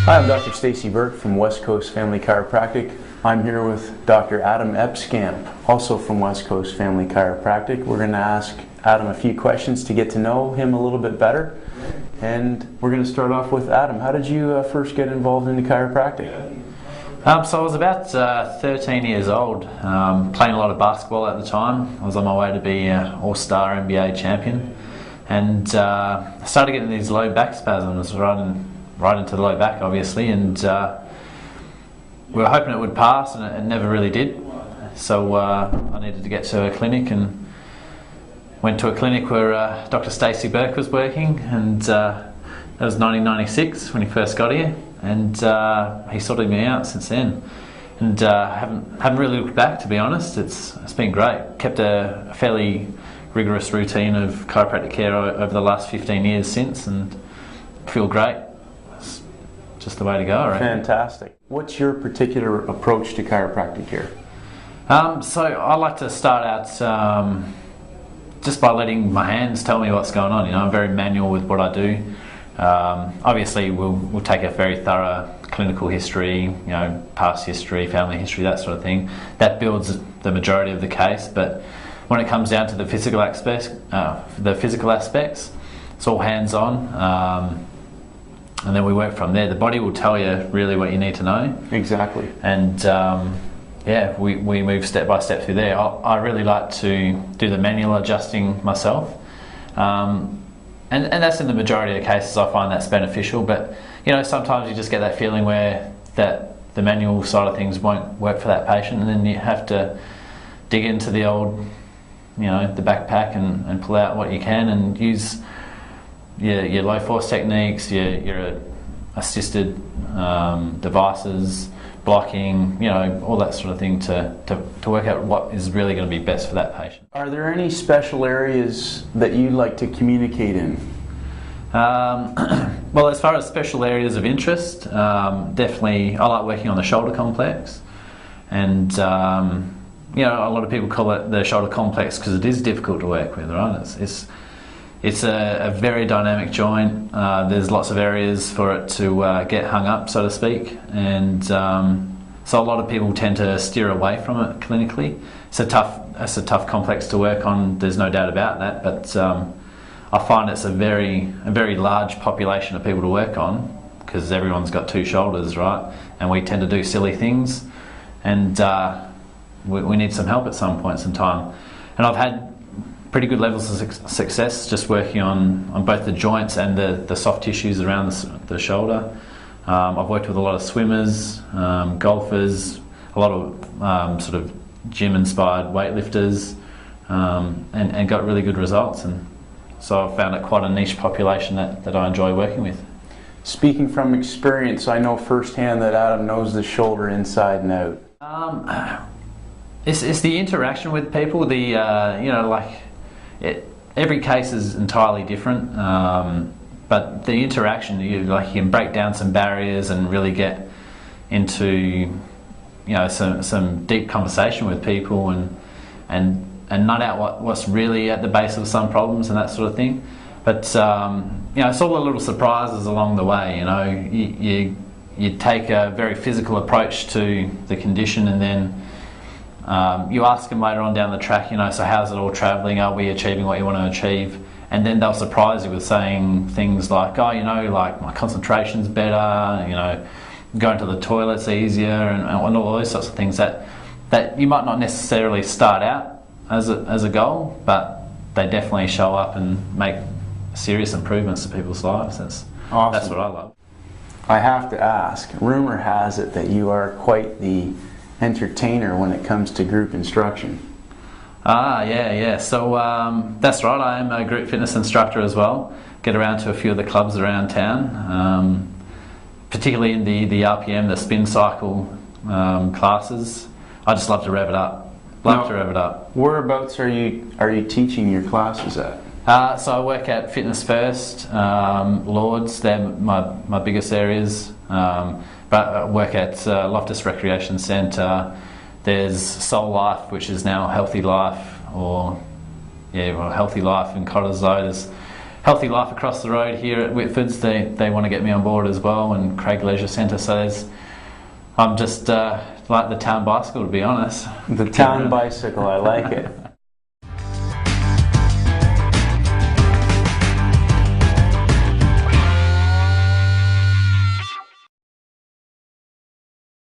Hi, I'm Dr Stacey Burke from West Coast Family Chiropractic. I'm here with Dr Dr Epskamp, also from West Coast Family Chiropractic. We're going to ask Adam a few questions to get to know him a little bit better. And we're going to start off with Adam. How did you first get involved in chiropractic? So I was about 13 years old, playing a lot of basketball at the time. I was on my way to be an all-star NBA champion, and I started getting these low back spasms right into the low back, obviously, and we were hoping it would pass, and it never really did. So I needed to get to a clinic, and went to a clinic where Dr Stacey Burke was working, and that was 1996 when he first got here, and he sorted me out since then. And haven't really looked back, to be honest. It's been great. Kept a fairly rigorous routine of chiropractic care over the last 15 years since, and feel great. It's just the way to go, right? Fantastic. What's your particular approach to chiropractic care? So I like to start out just by letting my hands tell me what's going on. I'm very manual with what I do. Obviously, we'll take a very thorough clinical history, past history, family history, that sort of thing. That builds the majority of the case. But when it comes down to the physical aspects, it's all hands-on, and then we work from there. The body will tell you really what you need to know. Exactly. And we move step by step through there. I really like to do the manual adjusting myself. And that's in the majority of cases. I find that's beneficial, but sometimes you just get that feeling where the manual side of things won't work for that patient, and then you have to dig into the old, the backpack and pull out what you can and use your low force techniques, your assisted devices, blocking, all that sort of thing to work out what is really going to be best for that patient. Are there any special areas that you like to communicate in? Well, as far as special areas of interest, definitely I like working on the shoulder complex, and a lot of people call it the shoulder complex because it is difficult to work with, right? It's a very dynamic joint. There's lots of areas for it to get hung up, so to speak, and so a lot of people tend to steer away from it clinically. It's a tough complex to work on. There's no doubt about that, but I find it's a very large population of people to work on because everyone's got two shoulders, right? And we tend to do silly things, and we need some help at some points in time. And I've had pretty good levels of success just working on both the joints and the soft tissues around the shoulder. I've worked with a lot of swimmers, golfers, a lot of sort of gym-inspired weightlifters, and got really good results. And so I've found it quite a niche population that I enjoy working with. Speaking from experience, I know firsthand that Adam knows the shoulder inside and out. It's the interaction with people. Every case is entirely different, but the interaction, you can break down some barriers and really get into some deep conversation with people and nut out what's really at the base of some problems and that sort of thing. But it's all the little surprises along the way. You take a very physical approach to the condition, and then you ask them later on down the track, so how's it all travelling? Are we achieving what you want to achieve? And then they'll surprise you with saying things like, like my concentration's better, going to the toilet's easier, and all those sorts of things that you might not necessarily start out as a goal, but they definitely show up and make serious improvements to people's lives. That's what I love. I have to ask, rumor has it that you are quite the entertainer when it comes to group instruction. Yeah. So that's right, I am a group fitness instructor as well. Get around to a few of the clubs around town, particularly in the RPM, the spin cycle classes. I just love to rev it up. Whereabouts are you teaching your classes at? So I work at Fitness First, Lords, they're my biggest areas. But I work at Loftus Recreation Centre. There's Soul Life, which is now Healthy Life, or Healthy Life in Cottesloe. There's Healthy Life across the road here at Whitford's, they want to get me on board as well, and Craig Leisure Centre. So I'm just like the town bicycle, to be honest. The town bicycle, I like it.